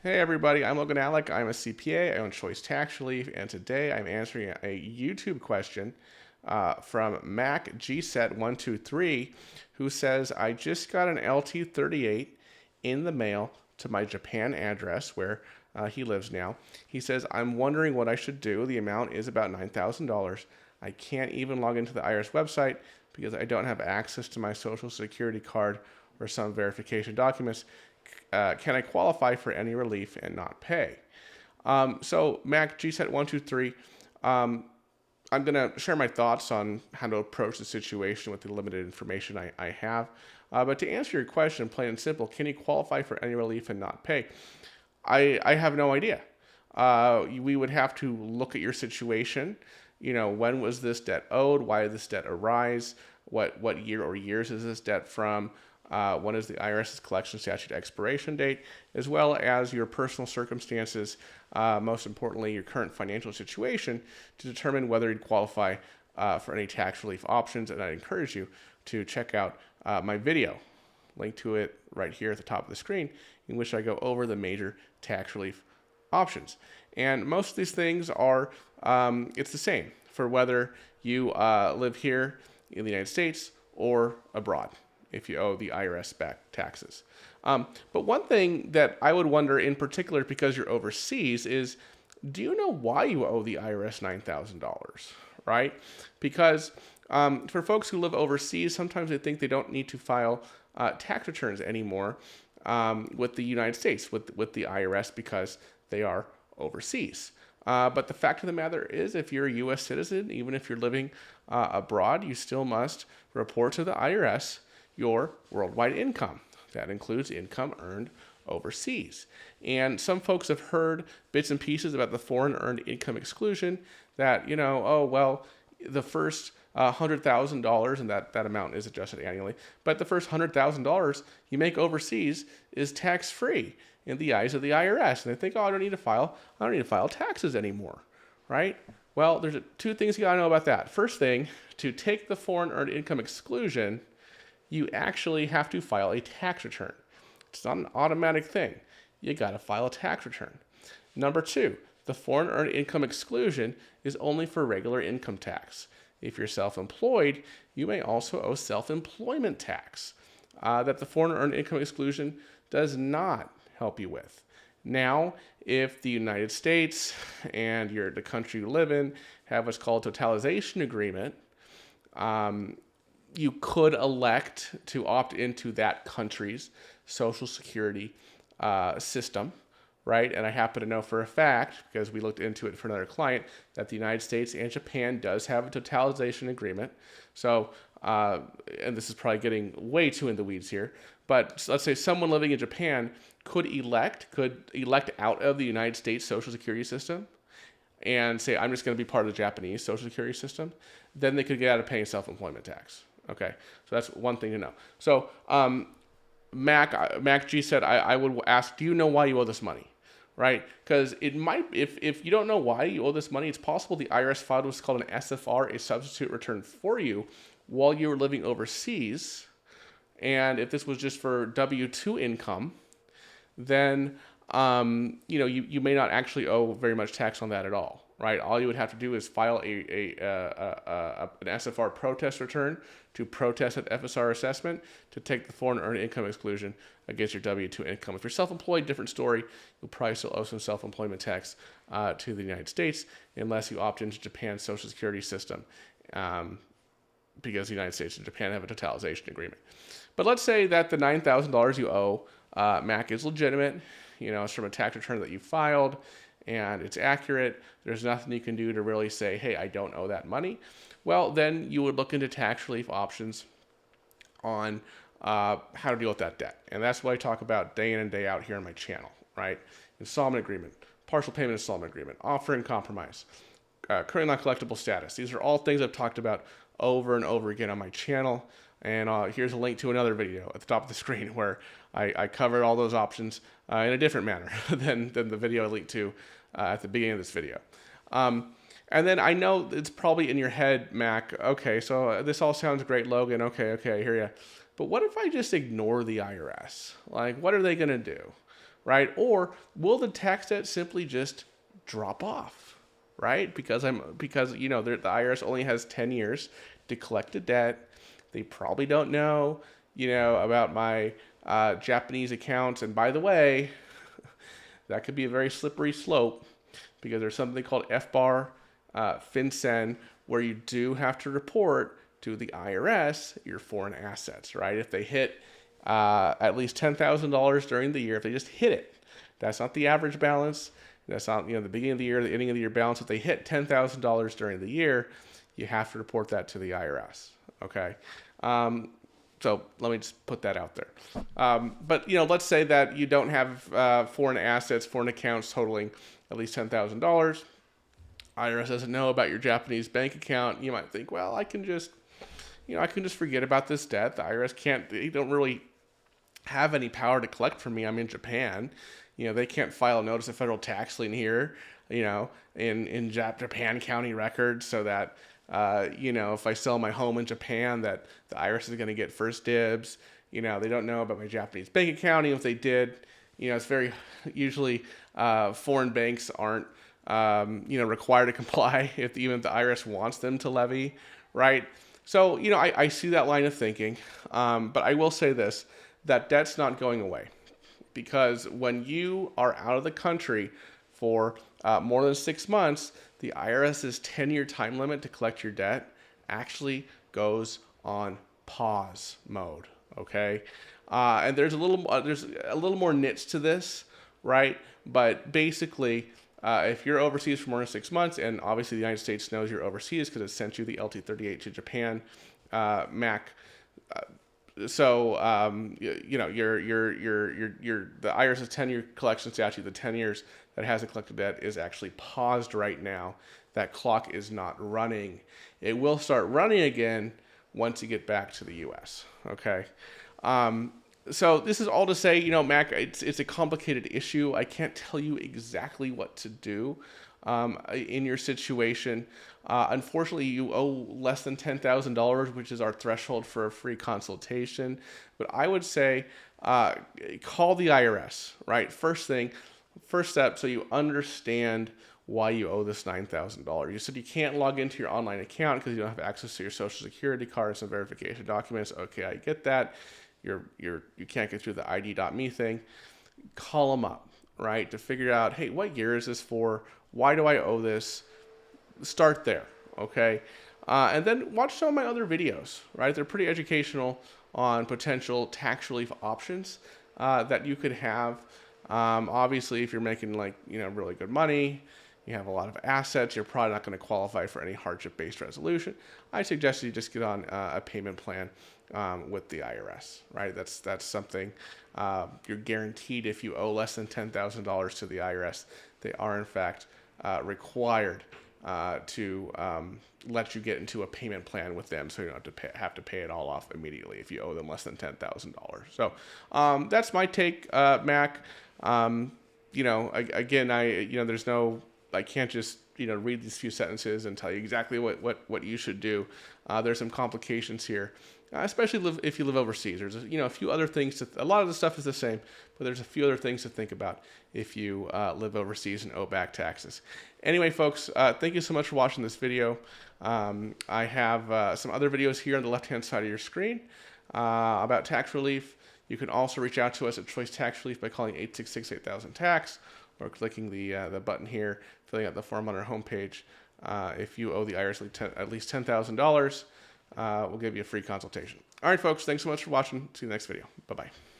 Hey everybody, I'm Logan Alec. I'm a CPA. I own Choice Tax Relief, and today I'm answering a YouTube question from Mac GSET123, who says, I just got an LT38 in the mail to my Japan address where he lives now. He says, I'm wondering what I should do. The amount is about $9,000. I can't even log into the IRS website because I don't have access to my social security card or some verification documents. Can I qualify for any relief and not pay? So Mac GSET123, I'm going to share my thoughts on how to approach the situation with the limited information I have. But to answer your question, plain and simple, can you qualify for any relief and not pay? I have no idea. We would have to look at your situation. You know, when was this debt owed? Why did this debt arise? What year or years is this debt from? When is the IRS's collection statute expiration date, as well as your personal circumstances, most importantly, your current financial situation, to determine whether you'd qualify for any tax relief options. And I encourage you to check out my video, link to it right here at the top of the screen, in which I go over the major tax relief options. And most of these things are, it's the same for whether you live here in the United States or abroad, if you owe the IRS back taxes. But one thing that I would wonder in particular, because you're overseas, is do you know why you owe the IRS $9,000, right? Because for folks who live overseas, sometimes they think they don't need to file tax returns anymore with the United States, with the IRS, because they are overseas. But the fact of the matter is, if you're a U.S. citizen, even if you're living abroad, you still must report to the IRS your worldwide income. That includes income earned overseas. And some folks have heard bits and pieces about the foreign earned income exclusion that, you know, oh, well, the first $100,000, and that amount is adjusted annually, but the first $100,000 you make overseas is tax-free in the eyes of the IRS. And they think, oh, I don't need to file taxes anymore, right? Well, there's two things you gotta know about that. First thing, to take the foreign earned income exclusion, you actually have to file a tax return. It's not an automatic thing. You got to file a tax return. Number two, the foreign earned income exclusion is only for regular income tax. If you're self-employed, you may also owe self-employment tax that the foreign earned income exclusion does not help you with. Now, if the United States and the country you live in have what's called a totalization agreement, you could elect to opt into that country's social security system, right? And I happen to know for a fact, because we looked into it for another client, that the United States and Japan does have a totalization agreement. So, and this is probably getting way too in the weeds here, but let's say someone living in Japan could elect out of the United States social security system and say, I'm just going to be part of the Japanese social security system. Then they could get out of paying self-employment tax. Okay, so that's one thing to know. So Mac G said, I would ask, do you know why you owe this money, right? Because it might, if you don't know why you owe this money, it's possible the IRS filed what's called an SFR, a substitute return, for you while you were living overseas. And if this was just for W-2 income, then you may not actually owe very much tax on that at all, right? All you would have to do is file an SFR protest return to protest that FSR assessment to take the foreign earned income exclusion against your W-2 income. If you're self-employed, different story. You'll probably still owe some self-employment tax to the United States unless you opt into Japan's social security system, because the United States and Japan have a totalization agreement. But let's say that the $9,000 you owe, Mac, is legitimate. You know, it's from a tax return that you filed, and it's accurate. There's nothing you can do to really say, hey, I don't owe that money. Well, then you would look into tax relief options on how to deal with that debt. And that's what I talk about day in and day out here on my channel, right? Installment agreement, partial payment installment agreement, offer and compromise, current non-collectible status. These are all things I've talked about over and over again on my channel. And here's a link to another video at the top of the screen where I covered all those options in a different manner than the video I linked to at the beginning of this video. And then I know it's probably in your head, Mac, okay, so this all sounds great, Logan, okay, I hear you. But what if I just ignore the IRS? Like, what are they going to do? right? Or will the tax debt simply just drop off, right? Because you know, the IRS only has 10 years to collect a debt. They probably don't know, you know, about my Japanese accounts. And by the way, that could be a very slippery slope because there's something called FBAR, FinCEN, where you do have to report to the IRS your foreign assets, right? If they hit at least $10,000 during the year, if they just hit it, that's not the average balance. That's not, you know, the beginning of the year, the ending of the year balance. If they hit $10,000 during the year, you have to report that to the IRS. Okay. So let me just put that out there. But, you know, let's say that you don't have foreign assets, foreign accounts totaling at least $10,000. IRS doesn't know about your Japanese bank account. You might think, well, I can just forget about this debt. The IRS they don't really have any power to collect from me. I'm in Japan. You know, they can't file a notice of federal tax lien here, you know, in Japan county records so that, you know, if I sell my home in Japan, that the IRS is going to get first dibs. You know, they don't know about my Japanese bank account. Even if they did, you know, it's very usually foreign banks aren't, you know, required to comply even if the IRS wants them to levy, right? So, you know, I see that line of thinking, but I will say this, that debt's not going away. Because when you are out of the country for more than 6 months, the IRS's 10-year time limit to collect your debt actually goes on pause mode. Okay, and there's a little more nits to this, right? But basically, if you're overseas for more than 6 months, and obviously the United States knows you're overseas because it sent you the LT-38 to Japan, Mac. So you know the IRS's 10-year collection statute, the 10 years that hasn't collected debt is actually paused right now. That clock is not running. It will start running again once you get back to the U.S. Okay. So this is all to say, you know, Mac, it's a complicated issue. I can't tell you exactly what to do in your situation. Unfortunately, you owe less than $10,000, which is our threshold for a free consultation. But I would say call the IRS, right? First step, so you understand why you owe this $9,000. You said you can't log into your online account because you don't have access to your social security card and some verification documents. Okay, I get that. You can't get through the ID.me thing. Call them up, right, to figure out, hey, what year is this for? Why do I owe this? Start there, okay? And then watch some of my other videos, right? They're pretty educational on potential tax relief options that you could have. Obviously, if you're making really good money, you have a lot of assets, you're probably not going to qualify for any hardship-based resolution. I suggest you just get on a payment plan with the IRS, right? That's something you're guaranteed if you owe less than $10,000 to the IRS. They are, in fact, required to let you get into a payment plan with them, so you don't have to pay it all off immediately if you owe them less than $10,000. So that's my take, Mac. Again, I can't just read these few sentences and tell you exactly what you should do. There's some complications here, especially if you live overseas. There's a few other things a lot of the stuff is the same, but there's a few other things to think about if you live overseas and owe back taxes. Anyway, folks, thank you so much for watching this video. I have some other videos here on the left-hand side of your screen about tax relief. You can also reach out to us at Choice Tax Relief by calling 866-8000-TAX or clicking the button here, filling out the form on our homepage. If you owe the IRS at least $10,000, we'll give you a free consultation. All right, folks, thanks so much for watching. See you in the next video. Bye-bye.